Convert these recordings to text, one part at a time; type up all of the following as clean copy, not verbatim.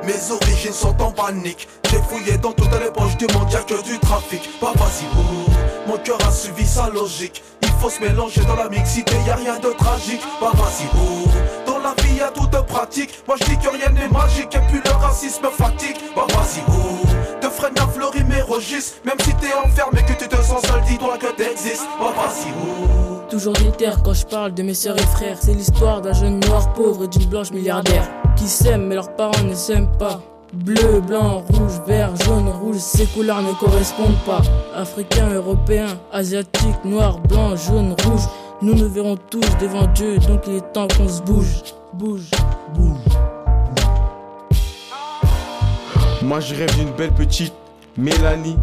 Mes origines sont en panique. J'ai fouillé dans toutes les poches du monde, y'a que du trafic. Bah vas-y, mon cœur a suivi sa logique. Il faut se mélanger dans la mixité, y'a rien de tragique. Bah vas-y, dans la vie y'a tout de pratique. Moi je dis que rien n'est magique et puis le racisme fatigue. Bah vas-y, de freine à fleurir mes registres. Même si t'es enfermé, que tu te sens seul, dis-toi que t'existes. Bah vas-y, toujours déter quand je parle de mes sœurs et frères. C'est l'histoire d'un jeune noir pauvre et d'une blanche milliardaire qui s'aiment mais leurs parents ne s'aiment pas. Bleu, blanc, rouge, vert, jaune, rouge, ces couleurs ne correspondent pas. Africains, européens, asiatiques, noirs, blancs, jaunes, rouges, nous nous verrons tous devant Dieu, donc il est temps qu'on se bouge. Bouge, bouge. Moi je rêve d'une belle petite Mélanie,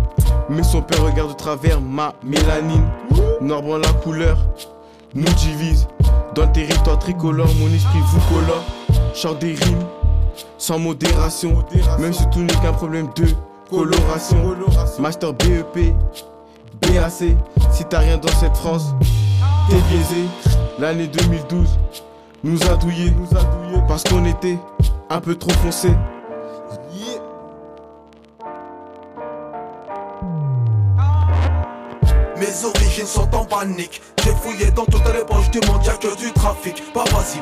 mais son père regarde de travers ma mélanine. Noir, blanc, la couleur nous divise. Dans le territoire tricolore, mon esprit vous colore. Chante des rimes sans modération, même si tout n'est qu'un problème de coloration. Master BEP, BAC, si t'as rien dans cette France, t'es biaisé. L'année 2012 nous a douillés, parce qu'on était un peu trop foncé. Mes origines sont en panique. J'ai fouillé dans toutes les poches du monde, y'a que du trafic. Bah vas-y,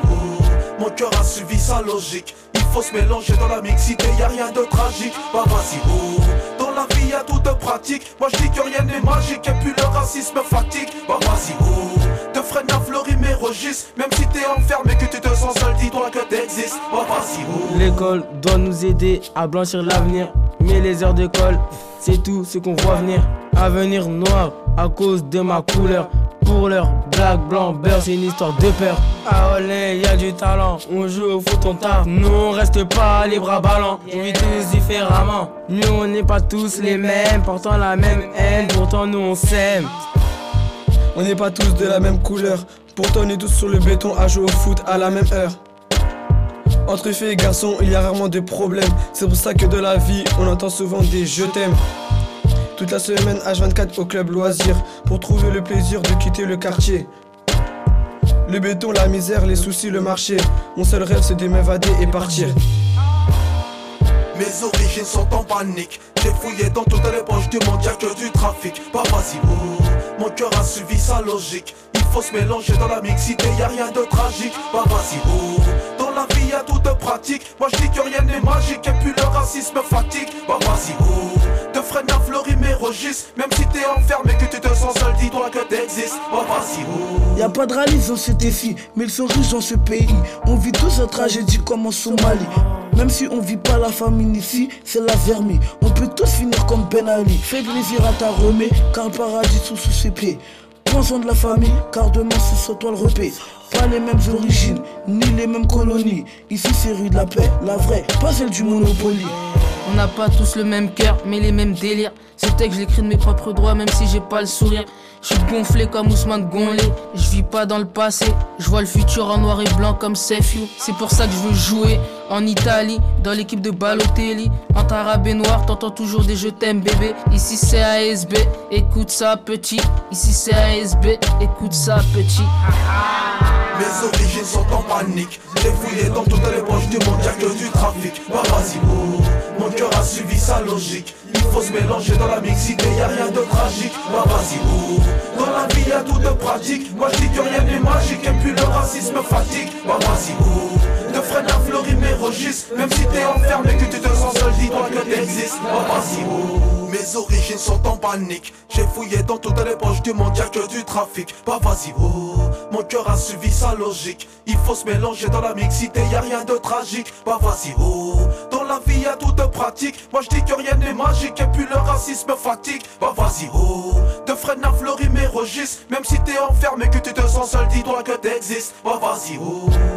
mon cœur a suivi sa logique. Il faut se mélanger dans la mixité, y'a rien de tragique. Bah vas-y, dans la vie y'a tout de pratique. Moi je dis que rien n'est magique et puis le racisme fatigue. Bah vas-y, de freine à fleurir mes registres. Même si t'es enfermé, que tu te sens seul, dis-toi que t'existes. Bah vas-y, L'école doit nous aider à blanchir l'avenir. Mais les heures d'école, c'est tout ce qu'on voit venir. Avenir noir à cause de ma couleur. Pour l'heure, black, blanc, beurre, c'est une histoire de peur. Ah olé, y'a du talent, on joue au foot, on tape. Nous on reste pas les bras ballants, on vit tous différemment. Nous on n'est pas tous les mêmes, portant la même haine, pourtant nous on s'aime. On n'est pas tous de la même couleur, pourtant on est tous sur le béton à jouer au foot à la même heure. Entre filles et garçons, il y a rarement de problèmes. C'est pour ça que de la vie, on entend souvent des je t'aime. Toute la semaine H24 au club loisir, pour trouver le plaisir de quitter le quartier. Le béton, la misère, les soucis, le marché. Mon seul rêve c'est de m'évader et partir. mes origines sont en panique. J'ai fouillé dans toutes les poches du monde, y'a que du trafic. Bah vas-y, mon cœur a suivi sa logique. Il faut se mélanger dans la mixité, y'a rien de tragique. Bah vas-y, dans la vie y'a tout de pratique. Moi je dis que rien n'est magique et puis le racisme fatigue. Bah vas-y, de freine à fleurir mes registres. Même si t'es enfermé, que tu te sens seul, dis-toi que t'existes. Bah vas-y, Y'a pas de rallye dans ce défi, mais ils sont riches dans ce pays. On vit tous une tragédie comme en Somalie. Même si on vit pas la famine ici, c'est la vermine. On peut tous finir comme Ben Ali. Fais plaisir à ta remée, car le paradis sous ses pieds. Prends-en de la famille, car demain ce sera toi le repais. Pas les mêmes origines, ni les mêmes colonies. Ici c'est rue de la paix, la vraie, pas celle du Monopoly. On n'a pas tous le même cœur, mais les mêmes délires. Ce texte, je l'écris de mes propres droits, même si j'ai pas le sourire. Je suis gonflé comme Ousmane Gonlé. Je vis pas dans le passé, je vois le futur en noir et blanc comme Sefiu. C'est pour ça que je veux jouer en Italie, dans l'équipe de Balotelli. En arabe et noir, t'entends toujours des je t'aime bébé. Ici c'est ASB, écoute ça petit. Ici c'est ASB, écoute ça petit. mes origines sont en panique. J'ai fouillé dans toutes les poches du monde, y'a que du trafic. Bah vas-y, mon cœur a suivi sa logique. Il faut se mélanger dans la mixité, y'a rien de tragique. Bah vas-y, dans la vie y'a tout de pratique. Moi je dis que rien n'est magique et puis le racisme fatigue. Bah vas-y, de freine à fleurir mes registres. Même si t'es enfermé, que tu te sens seul, dis-toi que t'existes. Bah vas-y, mes origines sont en panique. J'ai fouillé dans toutes les poches du monde, y'a que du trafic. Bah vas-y, mon cœur a suivi sa logique. Il faut se mélanger dans la mixité, y'a rien de tragique. Bah vas-y, dans la vie y'a tout de pratique. Moi je dis que rien n'est magique et puis le racisme fatigue. Bah vas-y, de freine à fleurir mes registres. Même si t'es enfermé, que tu te sens seul, dis-toi que t'existes. Bah vas-y,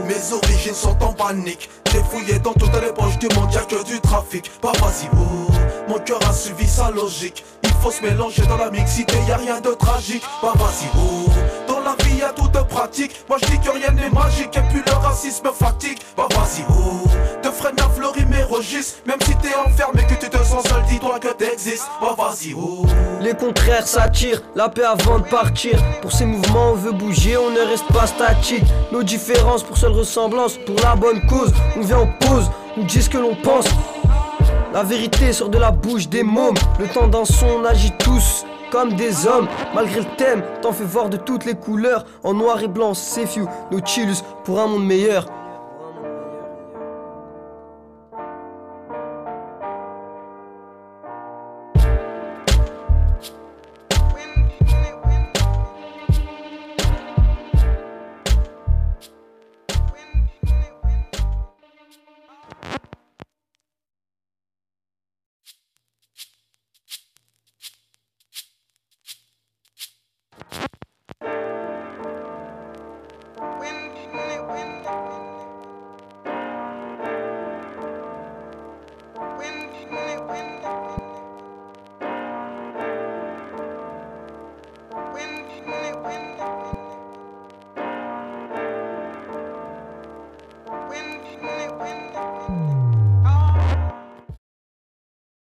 mes origines sont en panique. J'ai fouillé dans toutes les poches du monde, y'a que du trafic. Bah vas-y, mon cœur a suivi sa logique. Il faut se mélanger dans la mixité, y'a rien de tragique. Bah vas-y, dans la vie y'a tout de pratique. Moi je dis que rien n'est magique et puis le racisme fatigue. Bah vas-y, de freine à fleurir mes registres. Même si t'es enfermé, que tu te sens seul, dis-toi que t'existes. Bah vas-y, Les contraires s'attirent, la paix avant de partir. Pour ces mouvements on veut bouger, on ne reste pas statique. Nos différences pour seule ressemblance, pour la bonne cause. On vient en pause, on dit ce que l'on pense. La vérité sort de la bouche des mômes. Le temps d'un son, on agit tous comme des hommes. Malgré le thème, t'en fais voir de toutes les couleurs. En noir et blanc, c'est few, nos chillus pour un monde meilleur.